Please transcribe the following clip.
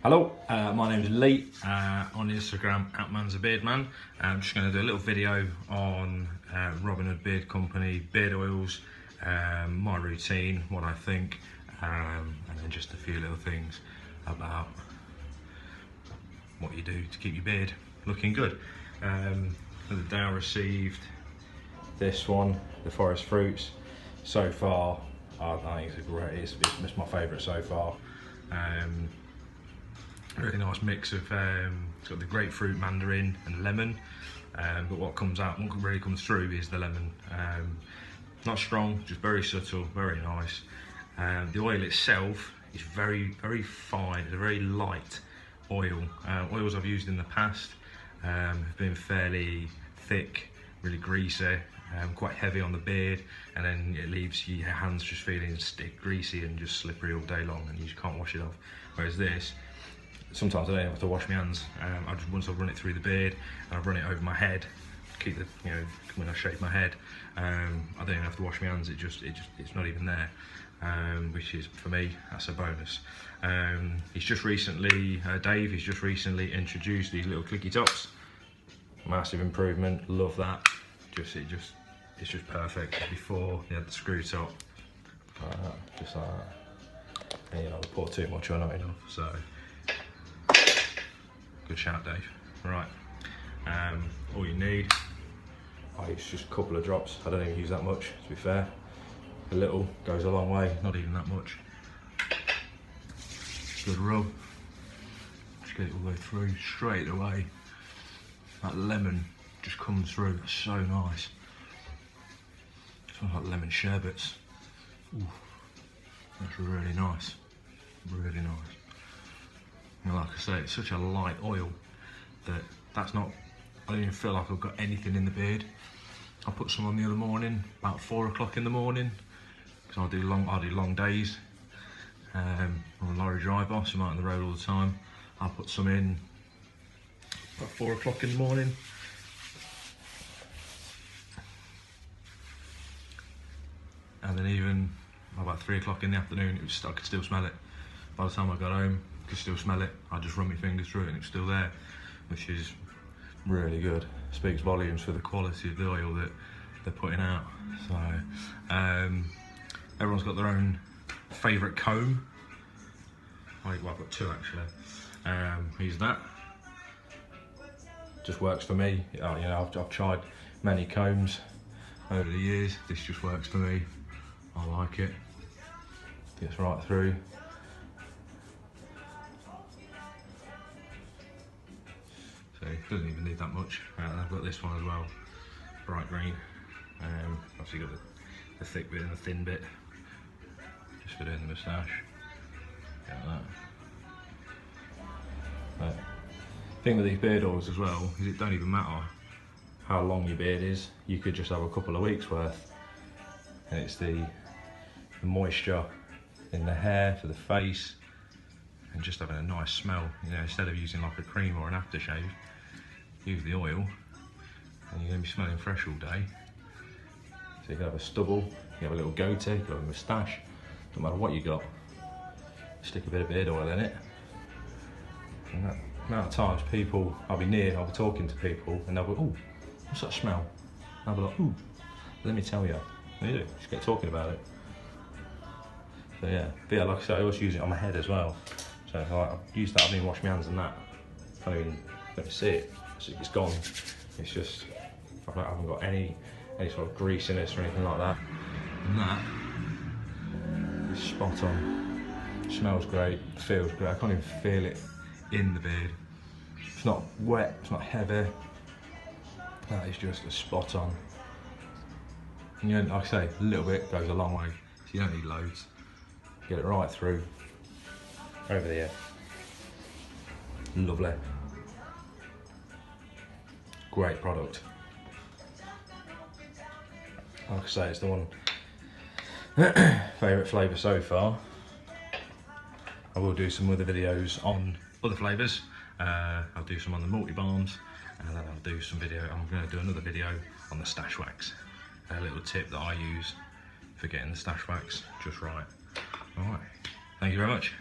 Hello, my name is Lee, on Instagram @mansabeardman. I'm just going to do a little video on Robin Hood Beard Company beard oils, my routine, what I think, and then just a few little things about what you do to keep your beard looking good. The day I received this one, the Forest Fruits, so far I think it's it's my favourite so far. Really nice mix of it's got the grapefruit, mandarin and lemon, but what really comes through is the lemon. Not strong, just very subtle, very nice. The oil itself is very fine. It's a very light oil. Oils I've used in the past have been fairly thick, really greasy, quite heavy on the beard, and then it leaves your hands just feeling greasy and just slippery all day long, and you just can't wash it off. Whereas this, sometimes I don't have to wash my hands. Once I've run it through the beard and I've run it over my head, keep the, when I shave my head, I don't even have to wash my hands. It's not even there, which is, for me, that's a bonus. He's just recently, Dave, he's just recently introduced these little clicky tops. Massive improvement, love that. It's just perfect. Before he had the screw top, just like that. And I pour too much or not enough, so. Good shout, Dave. Right, all you need, I use just a couple of drops. I don't even use that much, to be fair. A little goes a long way, not even that much. Good rub. Just get it all the way through, straight away. That lemon just comes through, it's so nice. Smells like lemon sherbets. Ooh, that's really nice, really nice. And like I say, it's such a light oil that I don't even feel like I've got anything in the beard. I put some on the other morning, about 4 o'clock in the morning, because I do long days. I'm a lorry driver, so I'm out on the road all the time. I'll put some in about 4 o'clock in the morning. And then even about 3 o'clock in the afternoon, I could still smell it. By the time I got home, I could still smell it. I just run my fingers through it and it's still there, which is really good. Speaks volumes for the quality of the oil that they're putting out. So, everyone's got their own favourite comb. Well, I've got two actually. Use that. Just works for me. I've tried many combs over the years. This just works for me. I like it. Gets right through. So it doesn't even need that much. I've got this one as well, bright green. Obviously got the thick bit and the thin bit, just for doing the moustache. Like that. But the thing with these beard oils as well is it don't even matter how long your beard is. You could just have a couple of weeks worth, and it's the moisture in the hair for the face, and just having a nice smell. Instead of using like a cream or an aftershave, use the oil, and you're going to be smelling fresh all day. So you can have a stubble, you have a little goatee, you can have a moustache, don't matter what you got. Stick a bit of beard oil in it. And that amount of times I'll be talking to people, and they'll go, "Oh, what's that smell?" And I'll be like, "Ooh, let me tell you." And you do, just get talking about it. So yeah, but yeah, like I said, I always use it on my head as well. So I've used that, I haven't even washed my hands in that. I don't even see it. So it's gone. It's just, I haven't got any sort of greasiness or anything like that. And that is spot on. Smells great, feels great. I can't even feel it in the beard. It's not wet, it's not heavy. That is just a spot on. And like I say, a little bit goes a long way. So you don't need loads. Get it right through. Over there. Lovely. Great product. Like I say, it's the one favourite flavour so far. I will do some other videos on other flavours. I'll do some on the multi balms, and then I'll do some video. I'm going to do another video on the stash wax. A little tip that I use for getting the stash wax just right. All right. Thank you very much.